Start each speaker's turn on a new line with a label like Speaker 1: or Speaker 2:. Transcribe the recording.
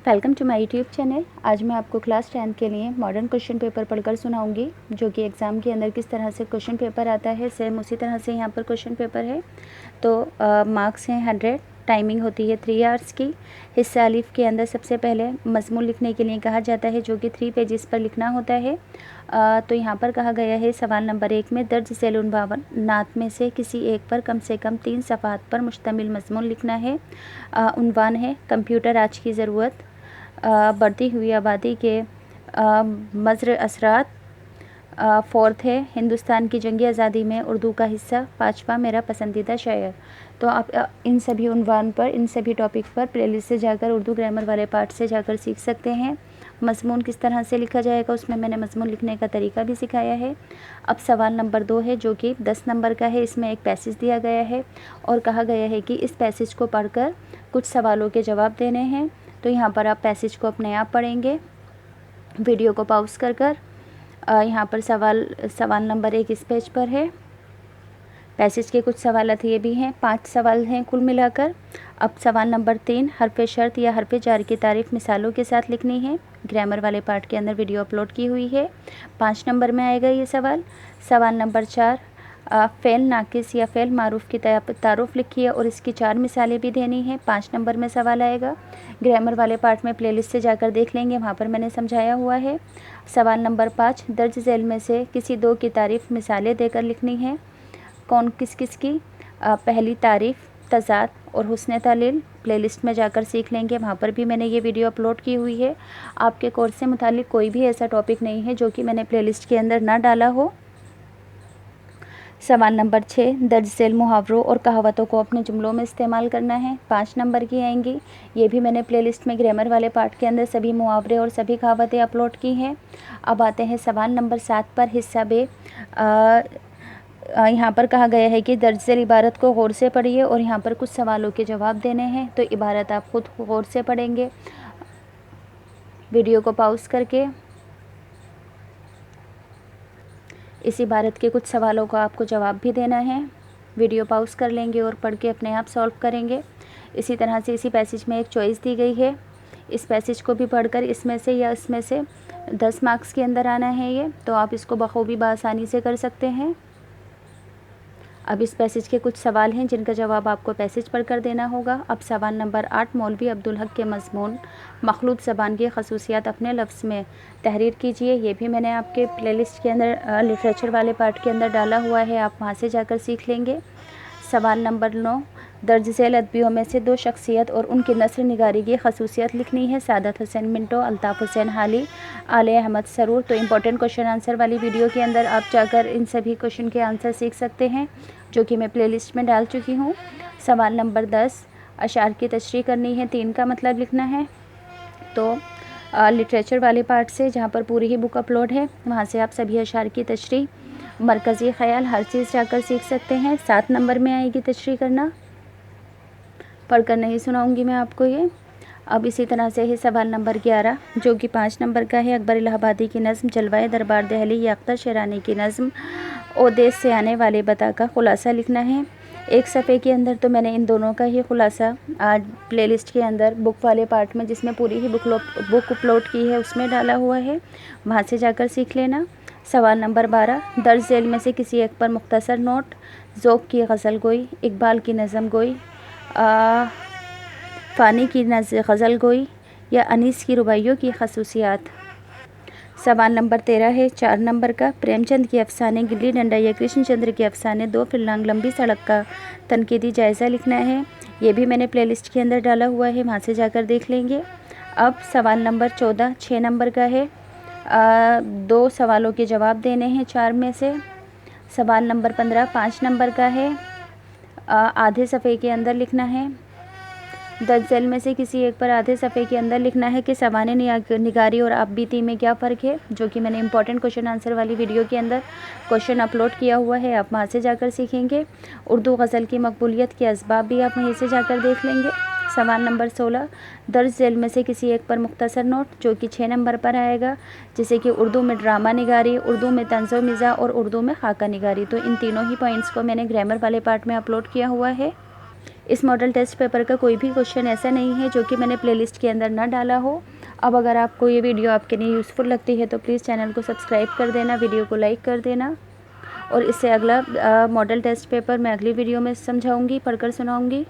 Speaker 1: Welcome to my YouTube channel. आज मैं आपको क्लास 10 के लिए मॉडर्न क्वेश्चन पेपर पढ़कर सुनाऊंगी, जो कि एग्ज़ाम के अंदर किस तरह से क्वेश्चन पेपर आता है। सेम उसी तरह से यहाँ पर क्वेश्चन पेपर है। तो मार्क्स हैं 100, टाइमिंग होती है 3 आवर्स की। हिस्सा अलिफ के अंदर सबसे पहले मजमून लिखने के लिए कहा जाता है, जो कि 3 पेजेस पर लिखना होता है। तो यहाँ पर कहा गया है सवाल नंबर 1 में दर्ज झैल उनवान नात में से किसी एक पर कम से कम 3 सफ़हात पर मुश्तमिल मजमून लिखना है। उनवान है कंप्यूटर आज की ज़रूरत, बढ़ती हुई आबादी के मज़र असरात, फोर्थ है हिंदुस्तान की जंगी आज़ादी में उर्दू का हिस्सा, पाँचवा मेरा पसंदीदा शायर। तो आप इन सभी उन्वान पर, इन सभी टॉपिक पर प्लेलिस्ट से जाकर उर्दू ग्रामर वाले पार्ट से जाकर सीख सकते हैं। मज़मून किस तरह से लिखा जाएगा, उसमें मैंने मज़मून लिखने का तरीका भी सिखाया है। अब सवाल नंबर 2 है, जो कि 10 नंबर का है। इसमें एक पैसेज दिया गया है और कहा गया है कि इस पैसेज को पढ़कर कुछ सवालों के जवाब देने हैं। तो यहाँ पर आप पैसेज को अपने आप पढ़ेंगे, वीडियो को पॉज कर यहाँ पर सवाल नंबर 1 इस पेज पर है। पैसेज के कुछ सवालात ये भी हैं, 5 सवाल हैं कुल मिलाकर। अब सवाल नंबर 3, हरफ शर्त या हरफ जार की तारीफ़ मिसालों के साथ लिखनी है। ग्रामर वाले पार्ट के अंदर वीडियो अपलोड की हुई है। 5 नंबर में आएगा ये सवाल। सवाल नंबर 4, फ़ेल नाकिस या फ़ेल मारूफ़ की तारुफ़ लिखी है और इसकी 4 मिसालें भी देनी है। 5 नंबर में सवाल आएगा। ग्रामर वाले पार्ट में प्लेलिस्ट से जाकर देख लेंगे, वहाँ पर मैंने समझाया हुआ है। सवाल नंबर 5, दर्ज झैल में से किसी 2 की तारीफ़ मिसालें देकर लिखनी है। कौन किस किस की? पहली तारीफ़, तज़ाद और हुस्न तालील। प्लेलिस्ट में जाकर सीख लेंगे, वहाँ पर भी मैंने ये वीडियो अपलोड की हुई है। आपके कोर्स से मुतालिक कोई भी ऐसा टॉपिक नहीं है जो कि मैंने प्लेलिस्ट के अंदर ना डाला हो। सवाल नंबर 6, दर्ज झैल मुहावरों और कहावतों को अपने जुमलों में इस्तेमाल करना है। 5 नंबर की आएंगी। ये भी मैंने प्लेलिस्ट में ग्रामर वाले पार्ट के अंदर सभी मुहावरे और सभी कहावतें अपलोड की हैं। अब आते हैं सवाल नंबर 7 पर, हिस्सा बे। यहाँ पर कहा गया है कि दर्ज झैल इबारत को गौर से पढ़िए और यहाँ पर कुछ सवालों के जवाब देने हैं। तो इबारत आप खुद गौर से पढ़ेंगे, वीडियो को पॉज करके। इस इबारत के कुछ सवालों का आपको जवाब भी देना है, वीडियो पॉज कर लेंगे और पढ़ के अपने आप सॉल्व करेंगे। इसी तरह से इसी पैसेज में एक चॉइस दी गई है, इस पैसेज को भी पढ़कर इसमें से या इसमें से 10 मार्क्स के अंदर आना है ये। तो आप इसको बखूबी बआसानी से कर सकते हैं। अब इस पैसेज के कुछ सवाल हैं जिनका जवाब आपको पैसेज पढ़कर देना होगा। अब सवाल नंबर 8, मौलवी अब्दुल हक के मज़मून मखलूत ज़बान की खसूसियात अपने लफ्ज़ में तहरीर कीजिए। ये भी मैंने आपके प्लेलिस्ट के अंदर लिटरेचर वाले पार्ट के अंदर डाला हुआ है, आप वहाँ से जाकर सीख लेंगे। सवाल नंबर 9, दर्ज झैल अदबियों में से 2 शख्सियत और उनकी नस्र निगारी की खसूसियत लिखनी है। सादत हुसैन मिंटो, अल्ताफ़ हुसैन हाली, आले अहमद सरूर। तो इम्पोर्टेंट क्वेश्चन आंसर वाली वीडियो के अंदर आप जाकर इन सभी क्वेश्चन के आंसर सीख सकते हैं, जो कि मैं प्लेलिस्ट में डाल चुकी हूँ। सवाल नंबर 10, अशार की तशरीह करनी है, 3 का मतलब लिखना है। तो लिटरेचर वाले पार्ट से, जहाँ पर पूरी ही बुक अपलोड है, वहाँ से आप सभी अशार की तशरीह, मरकज़ी ख़याल, हर चीज़ जाकर सीख सकते हैं। 7 नंबर में आएगी तशरीह करना, पढ़कर नहीं सुनाऊंगी मैं आपको ये। अब इसी तरह से है सवाल नंबर 11, जो कि 5 नंबर का है। अकबर इलाहाबादी की नज़्म जलवाए दरबार दहली या अख्तर शेरानी की नज़्म ओ देश से आने वाले बता का खुलासा लिखना है। एक सफ़े के अंदर तो मैंने इन दोनों का ही खुलासा आज प्लेलिस्ट के अंदर बुक वाले पार्ट में, जिसमें पूरी ही बुक अपलोड की है, उसमें डाला हुआ है, वहाँ से जाकर सीख लेना। सवाल नंबर 12, दर्ज झैल में से किसी एक पर मुख्तसर नोट, ज़ौक़ की गज़ल गोई, इकबाल की नज़म गोई, फ़ानी की गज़ल गोई या अनीस की रुबाइयों की खसूसियात। सवाल नंबर 13 है 4 नंबर का, प्रेमचंद के अफ़साने गिल्ली डंडा या कृष्णचंद्र के अफ़साने 2 फिल्लांग लंबी सड़क का तनकीदी जायज़ा लिखना है। ये भी मैंने प्लेलिस्ट के अंदर डाला हुआ है, वहाँ से जाकर देख लेंगे। अब सवाल नंबर 14 6 नंबर का है, 2 सवालों के जवाब देने हैं 4 में से। सवाल नंबर 15 5 नंबर का है, आधे सफ़े के अंदर लिखना है। दर्ज झैल में से किसी एक पर आधे सफ़े के अंदर लिखना है कि सवाने निगारी और आपबीती में क्या फ़र्क है, जो कि मैंने इंपॉर्टेंट क्वेश्चन आंसर वाली वीडियो के अंदर क्वेश्चन अपलोड किया हुआ है, आप वहाँ से जाकर सीखेंगे। उर्दू गज़ल की मकबूलियत के असबाब भी आप वहीं से जाकर देख लेंगे। सवाल नंबर 16, दर्ज झैल में से किसी एक पर मुख्तसर नोट, जो कि 6 नंबर पर आएगा, जैसे कि उर्दू में ड्रामा निगारी, उर्दू में तंज़ो मिज़ा और उर्दू में खाका निगारी। तो इन तीनों ही पॉइंट्स को मैंने ग्रामर वाले पार्ट में अपलोड किया हुआ है। इस मॉडल टेस्ट पेपर का कोई भी क्वेश्चन ऐसा नहीं है जो कि मैंने प्लेलिस्ट के अंदर ना डाला हो। अब अगर आपको ये वीडियो आपके लिए यूज़फुल लगती है तो प्लीज़ चैनल को सब्सक्राइब कर देना, वीडियो को लाइक कर देना। और इससे अगला मॉडल टेस्ट पेपर मैं अगली वीडियो में समझाऊंगी, पढ़कर सुनाऊंगी।